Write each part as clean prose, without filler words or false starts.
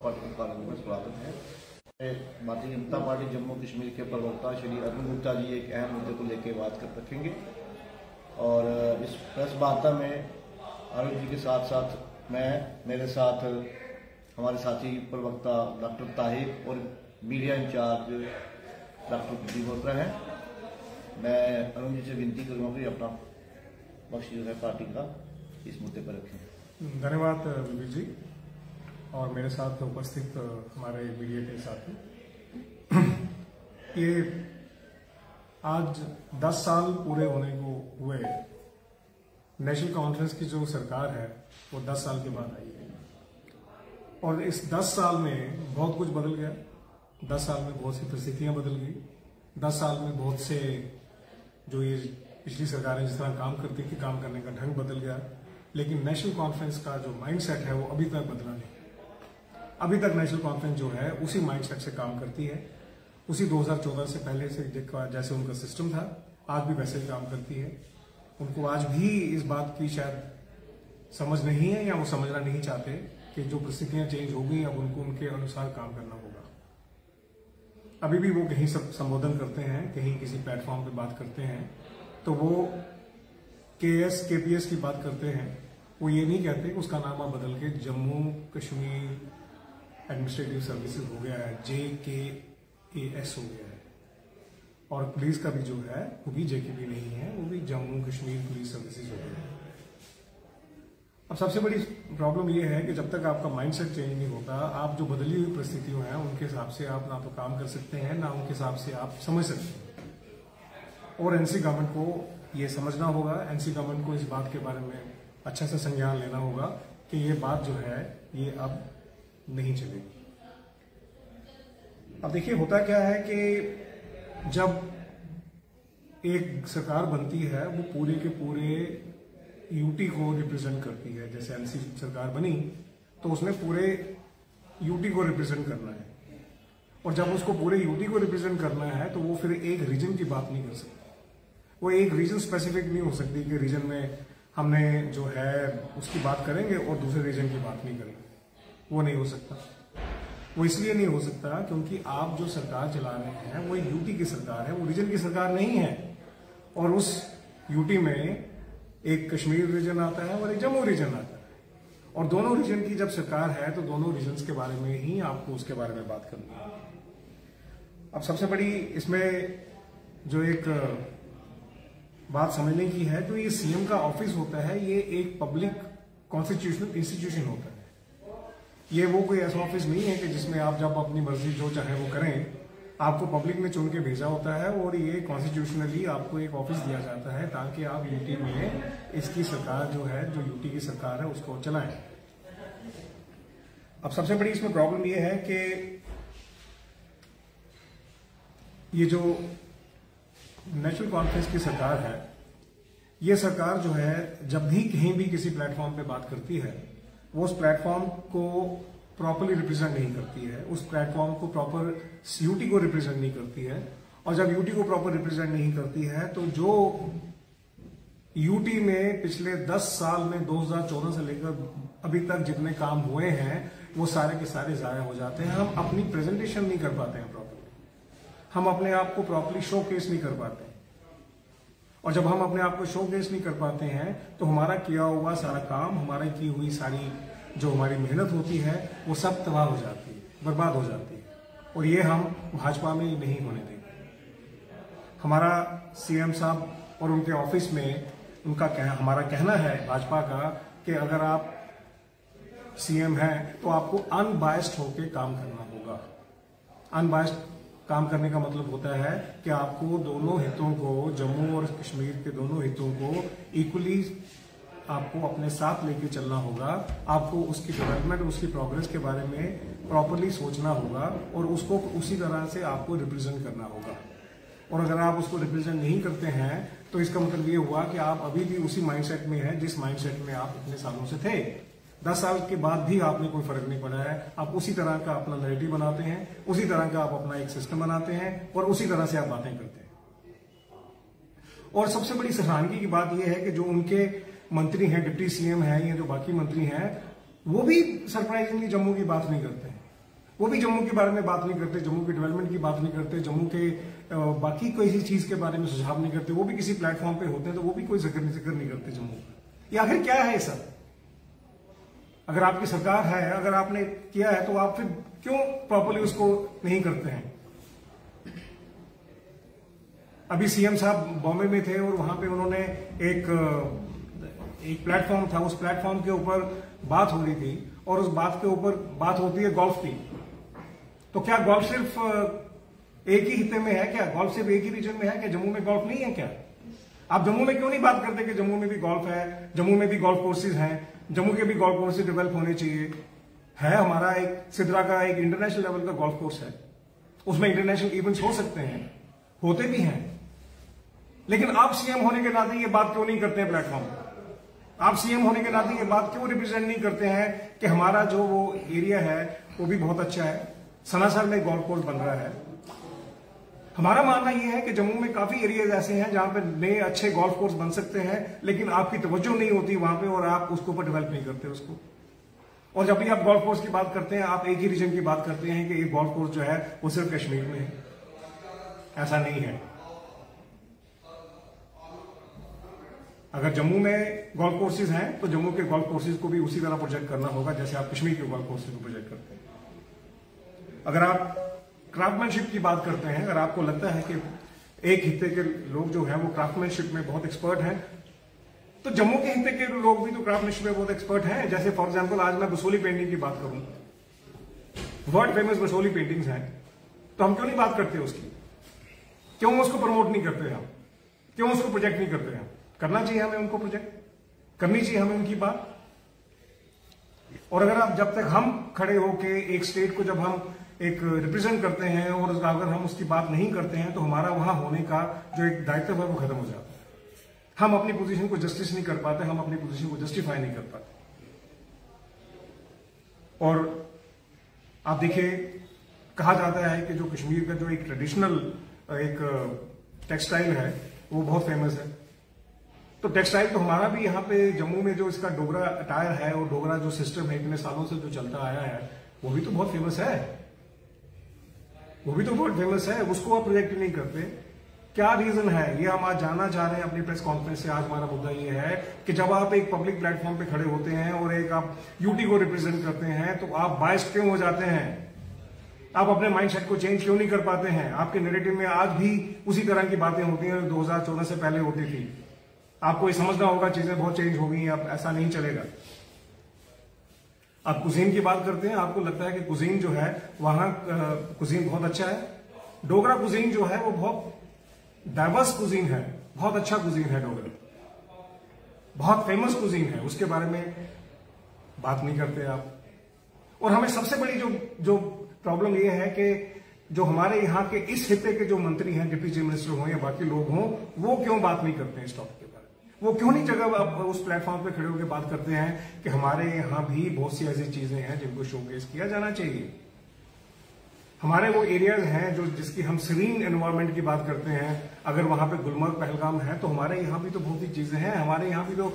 में स्वागत है। भारतीय जनता पार्टी जम्मू कश्मीर के प्रवक्ता श्री अरुण गुप्ता जी एक अहम मुद्दे को लेकर बात कर रखेंगे और इस प्रेस वार्ता में अरुण जी के साथ साथ मेरे साथ हमारे साथी प्रवक्ता डॉक्टर ताहिर और मीडिया इंचार्ज डॉक्टर प्रदीप बोल रहे हैं। मैं अरुण जी से विनती करूँगा कि अपना पक्ष जो है पार्टी का इस मुद्दे पर रखें। धन्यवाद विवेक जी और मेरे साथ उपस्थित हमारे मीडिया के साथी। ये आज 10 साल पूरे होने को हुए नेशनल कॉन्फ्रेंस की जो सरकार है वो 10 साल के बाद आई है और इस 10 साल में बहुत कुछ बदल गया। 10 साल में बहुत सी परिस्थितियां बदल गई। 10 साल में बहुत से जो ये पिछली सरकारें जिस तरह काम करती थी काम करने का ढंग बदल गया, लेकिन नेशनल कॉन्फ्रेंस का जो माइंडसेट है वो अभी तक बदला नहीं। अभी तक नेशनल कॉन्फ्रेंस जो है उसी माइंडसेट से काम करती है, उसी 2014 से पहले से जैसे उनका सिस्टम था आज भी वैसे ही काम करती है। उनको आज भी इस बात की शायद समझ नहीं है या वो समझना नहीं चाहते कि जो परिस्थितियां चेंज हो गई अब उनको उनके अनुसार काम करना होगा। अभी भी वो कहीं संबोधन करते हैं, कहीं किसी प्लेटफॉर्म पे बात करते हैं तो वो KPS की बात करते हैं। वो ये नहीं कहते उसका नाम आप बदल के जम्मू कश्मीर एडमिनिस्ट्रेटिव सर्विसेज हो गया है, JKAS हो गया है। और पुलिस का भी जो है वो भी JKP नहीं है, वो भी जम्मू कश्मीर पुलिस सर्विसेज हो गया है। अब सबसे बड़ी प्रॉब्लम ये है कि जब तक आपका माइंडसेट चेंज नहीं होता, आप जो बदली हुई परिस्थितियों हैं उनके हिसाब से आप ना तो काम कर सकते हैं ना उनके हिसाब से आप समझ सकते हैं। और NC गवर्नमेंट को ये समझना होगा, NC गवर्नमेंट को इस बात के बारे में अच्छा सा संज्ञान लेना होगा कि ये बात जो है ये अब नहीं चलेगी। अब देखिए होता क्या है कि जब एक सरकार बनती है वो पूरे के पूरे UT को रिप्रेजेंट करती है। जैसे NC सरकार बनी तो उसने पूरे UT को रिप्रेजेंट करना है और जब उसको पूरे UT को रिप्रेजेंट करना है तो वो फिर एक रीजन की बात नहीं कर सकती। वो एक रीजन स्पेसिफिक नहीं हो सकती कि रीजन में हमने जो है उसकी बात करेंगे और दूसरे रीजन की बात नहीं करेंगे। वो नहीं हो सकता। वो इसलिए नहीं हो सकता क्योंकि आप जो सरकार चला रहे हैं वो UT की सरकार है, वो रीजन की सरकार नहीं है। और उस UT में एक कश्मीर रीजन आता है और एक जम्मू रीजन आता है और दोनों रीजन की जब सरकार है तो दोनों रीजन्स के बारे में ही आपको उसके बारे में बात करनी है। अब सबसे बड़ी इसमें जो एक बात समझने की है तो ये CM का ऑफिस होता है, ये एक पब्लिक कॉन्स्टिट्यूशनल इंस्टीट्यूशन होता है। ये वो कोई ऐसा ऑफिस नहीं है कि जिसमें आप जब अपनी मर्जी जो चाहे वो करें। आपको पब्लिक ने चुन के भेजा होता है और ये कॉन्स्टिट्यूशनली आपको एक ऑफिस दिया जाता है ताकि आप UT में इसकी सरकार जो है जो UT की सरकार है उसको चलाएं। अब सबसे बड़ी इसमें प्रॉब्लम ये है कि ये जो नेशनल कॉन्फ्रेंस की सरकार है, ये सरकार जो है जब भी कहीं भी किसी प्लेटफॉर्म पे बात करती है वो उस प्लेटफॉर्म को प्रॉपरली रिप्रेजेंट नहीं करती है, उस प्लेटफॉर्म को प्रॉपर UT को रिप्रेजेंट नहीं करती है। और जब UT को प्रॉपर रिप्रेजेंट नहीं करती है तो जो UT में पिछले 10 साल में 2014 से लेकर अभी तक जितने काम हुए हैं वो सारे के सारे जाया हो जाते हैं। हम अपनी प्रेजेंटेशन नहीं कर पाते हैं प्रॉपरली, हम अपने आप को प्रॉपरली शोकेस नहीं कर पाते। और जब हम अपने आप को शोकेस नहीं कर पाते हैं तो हमारा किया हुआ सारा काम, हमारी की हुई सारी जो हमारी मेहनत होती है वो सब तबाह हो जाती है, बर्बाद हो जाती है। और ये हम भाजपा में नहीं होने देंगे। हमारा CM साहब और उनके ऑफिस में हमारा कहना है भाजपा का कि अगर आप CM हैं तो आपको अनबायस्ड होकर काम करना होगा। अनबायस्ड काम करने का मतलब होता है कि आपको दोनों हितों को, जम्मू और कश्मीर के दोनों हितों को इक्वली आपको अपने साथ लेके चलना होगा। आपको उसकी डेवलपमेंट, उसकी प्रोग्रेस के बारे में प्रॉपरली सोचना होगा और उसको उसी तरह से आपको रिप्रेजेंट करना होगा। और अगर आप उसको रिप्रेजेंट नहीं करते हैं तो इसका मतलब ये हुआ कि आप अभी भी उसी माइंडसेट में हैं जिस माइंडसेट में आप इतने सालों से थे। 10 साल के बाद भी आपने कोई फर्क नहीं पड़ा है। आप उसी तरह का अपना नैरेटिव बनाते हैं, उसी तरह का आप अपना एक सिस्टम बनाते हैं और उसी तरह से आप बातें करते हैं। और सबसे बड़ी सराहनीय की बात यह है कि जो उनके मंत्री हैं, डिप्टी CM हैं या जो बाकी मंत्री हैं, वो भी सरप्राइजिंगली जम्मू की बात नहीं करते हैं। वो भी जम्मू के बारे में बात नहीं करते, जम्मू के डेवलपमेंट की बात नहीं करते, जम्मू के बाकी कोई चीज के बारे में सुझाव नहीं करते। वो भी किसी प्लेटफॉर्म पे होते हैं तो वो भी कोई जिक्र नहीं करते जम्मू का। ये आखिर क्या है ये सब? अगर आपकी सरकार है, अगर आपने किया है, तो आप फिर क्यों प्रॉपर्ली उसको नहीं करते हैं? अभी सीएम साहब बॉम्बे में थे और वहां पे उन्होंने एक प्लेटफॉर्म था, उस प्लेटफॉर्म के ऊपर बात हो रही थी और उस बात के ऊपर बात होती है गोल्फ की। तो क्या गोल्फ सिर्फ एक ही हिस्से में है क्या? गोल्फ सिर्फ एक ही रीजन में है क्या? जम्मू में गोल्फ नहीं है क्या? आप जम्मू में क्यों नहीं बात करते कि जम्मू में भी गोल्फ है, जम्मू में भी गोल्फ कोर्सेज हैं, जम्मू के भी गोल्फ कोर्सेज डेवलप होने चाहिए? है हमारा एक सिद्रा का एक इंटरनेशनल लेवल का गोल्फ कोर्स है, उसमें इंटरनेशनल इवेंट्स हो सकते हैं, होते भी हैं। लेकिन आप सीएम होने के नाते ये बात क्यों नहीं करते हैं प्लेटफॉर्म पर? आप सीएम होने के नाते ये बात क्यों रिप्रेजेंट नहीं करते हैं कि हमारा जो वो एरिया है वो भी बहुत अच्छा है, सनासर में गोल्फ कोर्स बन रहा है। हमारा मानना यह है कि जम्मू में काफी एरियाज ऐसे हैं जहां पर नए अच्छे गोल्फ कोर्स बन सकते हैं, लेकिन आपकी तवज्जो नहीं होती वहां पे और आप उसके ऊपर डेवलप नहीं करते उसको। और जब भी आप गोल्फ कोर्स की बात करते हैं, आप एक ही रीजन की बात करते हैं कि एक गोल्फ कोर्स जो है वो सिर्फ कश्मीर में है। ऐसा नहीं है। अगर जम्मू में गोल्फ कोर्सेज हैं तो जम्मू के गोल्फ कोर्सेज को भी उसी तरह प्रोजेक्ट करना होगा जैसे आप कश्मीर के गोल्फ कोर्सेज को प्रोजेक्ट करते हैं। अगर आप क्राफ्टमैनशिप की बात करते हैं, अगर आपको लगता है कि एक हिस्से के लोग जो हैं वो क्राफ्टमैनशिप में बहुत एक्सपर्ट हैं, तो जम्मू के हिस्से के लोग भी तो क्राफ्टमैनशिप में बहुत एक्सपर्ट हैं। जैसे फॉर एग्जांपल आज मैं बसोली पेंटिंग की बात करूं, वर्ल्ड फेमस बसोली पेंटिंग्स हैं, तो हम क्यों नहीं बात करते उसकी? क्यों उसको प्रमोट नहीं करते हम? क्यों उसको प्रोजेक्ट नहीं करते हम? करना चाहिए हमें उनको प्रोजेक्ट, करनी चाहिए हमें उनकी बात। और अगर आप जब तक हम खड़े होके एक स्टेट को जब हम एक रिप्रेजेंट करते हैं और अगर हम उसकी बात नहीं करते हैं तो हमारा वहां होने का जो एक दायित्व है वो खत्म हो जाता है। हम अपनी पोजीशन को जस्टिस नहीं कर पाते, हम अपनी पोजीशन को जस्टिफाई नहीं कर पाते। और आप देखिए, कहा जाता है कि जो कश्मीर का जो एक ट्रेडिशनल एक टेक्सटाइल है वो बहुत फेमस है। तो टेक्सटाइल तो हमारा भी यहाँ पे जम्मू में जो इसका डोगरा अटायर है और डोगरा जो सिस्टम है इतने सालों से जो चलता आया है वो भी तो बहुत फेमस है, वो भी तो बहुत फेमस है। उसको आप प्रोजेक्ट नहीं करते, क्या रीजन है? ये हम आज जानना चाह रहे हैं अपनी प्रेस कॉन्फ्रेंस से। आज हमारा मुद्दा ये है कि जब आप एक पब्लिक प्लेटफॉर्म पे खड़े होते हैं और एक आप यूटी को रिप्रेजेंट करते हैं तो आप बायस्ड क्यों हो जाते हैं? आप अपने माइंडसेट को चेंज क्यों नहीं कर पाते हैं? आपके नैरेटिव में आज भी उसी तरह की बातें होती हैं 2014 से पहले होती थी। आपको ये समझना होगा चीजें बहुत चेंज हो गई हैं, अब ऐसा नहीं चलेगा। आप कुजीन की बात करते हैं, आपको लगता है कि कुजीन जो है वहां कुजीन बहुत अच्छा है। डोगरा कुजीन जो है वो बहुत डाइवर्स कुजीन है, बहुत अच्छा कुजीन है डोगरा, बहुत फेमस कुजीन है, उसके बारे में बात नहीं करते आप। और हमें सबसे बड़ी जो प्रॉब्लम ये है कि जो हमारे यहाँ के इस हिस्से के जो मंत्री हैं, डिप्टी चीफ मिनिस्टर हों या बाकी लोग हों, वो क्यों बात नहीं करते हैं इस टॉपिक के बारे में? वो क्यों नहीं जगह उस प्लेटफॉर्म पे खड़े होकर बात करते हैं कि हमारे यहाँ भी बहुत सी ऐसी चीजें हैं जिनको शोकेस किया जाना चाहिए। हमारे वो एरियाज हैं जो जिसकी हम सीरीन एनवायरनमेंट की बात करते हैं, अगर वहां पे गुलमर्ग पहलगाम है तो हमारे यहाँ भी तो बहुत सी चीजें हैं। हमारे यहाँ भी तो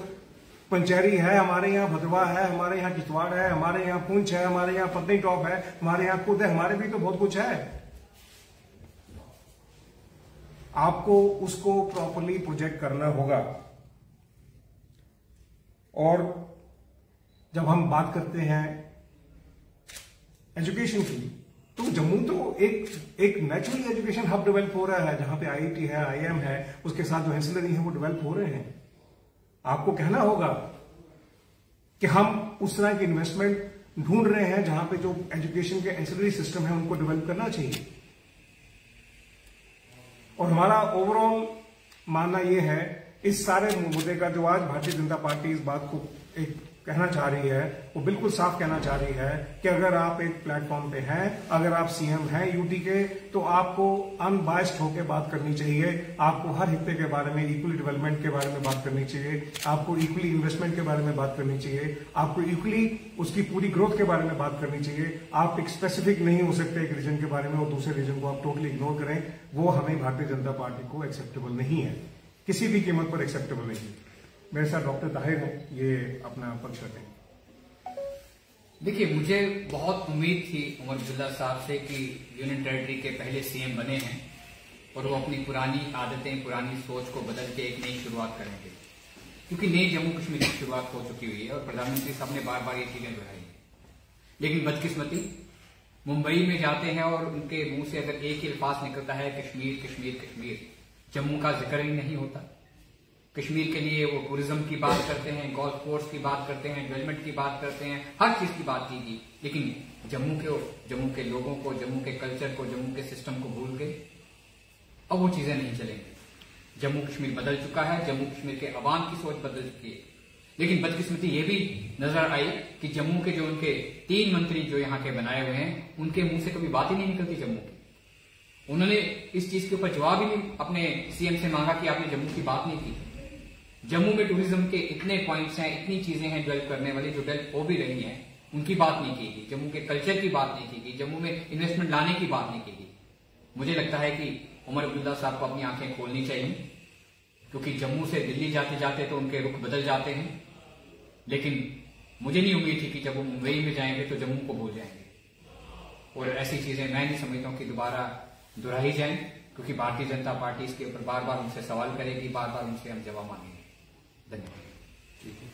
पंचेरी है, हमारे यहाँ भदवा है, हमारे यहाँ किश्तवाड़ है, हमारे यहाँ पुंछ है, हमारे यहाँ पत्नी टॉप है, हमारे यहाँ खुद है, हमारे भी तो बहुत कुछ है। आपको उसको प्रॉपर्ली प्रोजेक्ट करना होगा। और जब हम बात करते हैं एजुकेशन की, तो जम्मू तो एक नेचुरली एजुकेशन हब डेवलप हो रहा है जहां पे आईआईटी है, आईएम है, उसके साथ जो एंसिलरी है वो डेवलप हो रहे हैं। आपको कहना होगा कि हम उस तरह की इन्वेस्टमेंट ढूंढ रहे हैं जहां पे जो एजुकेशन के एंसिलरी सिस्टम है उनको डेवलप करना चाहिए। और हमारा ओवरऑल मानना यह है इस सारे मुद्दे का जो आज भारतीय जनता पार्टी इस बात को एक कहना चाह रही है, वो बिल्कुल साफ कहना चाह रही है कि अगर आप एक प्लेटफॉर्म पे हैं, अगर आप सीएम हैं यूटी के, तो आपको अनबायस्ड होकर बात करनी चाहिए। आपको हर हिस्से के बारे में, इक्वली डेवलपमेंट के बारे में बात करनी चाहिए, आपको इक्वली इन्वेस्टमेंट के बारे में बात करनी चाहिए, आपको इक्वली उसकी पूरी ग्रोथ के बारे में बात करनी चाहिए। आप एक स्पेसिफिक नहीं हो सकते एक रीजन के बारे में और दूसरे रीजन को आप टोटली इग्नोर करें, वो हमें भारतीय जनता पार्टी को एक्सेप्टेबल नहीं है, किसी भी कीमत पर एक्सेप्टेबल नहीं है। मेरे साथ डॉक्टर ताहिर हैं, ये अपना पक्ष रखें। देखिए, मुझे बहुत उम्मीद थी उमर अब्दुल्ला साहब से कि यूनियन टेरिटरी के पहले सीएम बने हैं और वो अपनी पुरानी आदतें, पुरानी सोच को बदल के एक नई शुरुआत करेंगे, क्योंकि नई जम्मू कश्मीर की शुरुआत हो चुकी हुई है और प्रधानमंत्री साहब ने बार बार ये चीजें दोहराई है। लेकिन बदकिस्मती, मुंबई में जाते हैं और उनके मुंह से अगर एक ही अल्फाज निकलता है कश्मीर कश्मीर कश्मीर, जम्मू का जिक्र ही नहीं होता। कश्मीर के लिए वो टूरिज्म की बात करते हैं, गोल्फ कोर्स की बात करते हैं, डेवलपमेंट की बात करते हैं, हर चीज की बात की, लेकिन जम्मू के लोगों को, जम्मू के कल्चर को, जम्मू के सिस्टम को भूल गए। अब वो चीजें नहीं चलेंगी। जम्मू कश्मीर बदल चुका है, जम्मू कश्मीर के अवाम की सोच बदल चुकी है। लेकिन बदकिस्मती ये भी नजर आई कि जम्मू के जो उनके 3 मंत्री जो यहाँ के बनाए हुए हैं, उनके मुंह से कभी बात ही नहीं निकलती जम्मू की। उन्होंने इस चीज के ऊपर जवाब ही नहीं अपने सीएम से मांगा कि आपने जम्मू की बात नहीं की। जम्मू में टूरिज्म के इतने पॉइंट्स हैं, इतनी चीजें हैं डेवलप करने वाली, जो डेवलप हो भी रही हैं, उनकी बात नहीं की गई। जम्मू के कल्चर की बात नहीं की गई, जम्मू में इन्वेस्टमेंट लाने की बात नहीं की गई। मुझे लगता है कि उमर अब्दुल्ला साहब को अपनी आंखें खोलनी चाहिए, क्योंकि जम्मू से दिल्ली जाते जाते तो उनके रुख बदल जाते हैं। लेकिन मुझे नहीं उम्मीद थी कि जब वो मुंबई में जाएंगे तो जम्मू को भूल जाएंगे। और ऐसी चीजें मैं नहीं समझता हूं कि दोबारा दोहराई जाएं, क्योंकि भारतीय जनता पार्टी इसके ऊपर बार बार उनसे सवाल करेगी, बार बार उनसे हम जवाब मांगेंगे। धन्यवाद।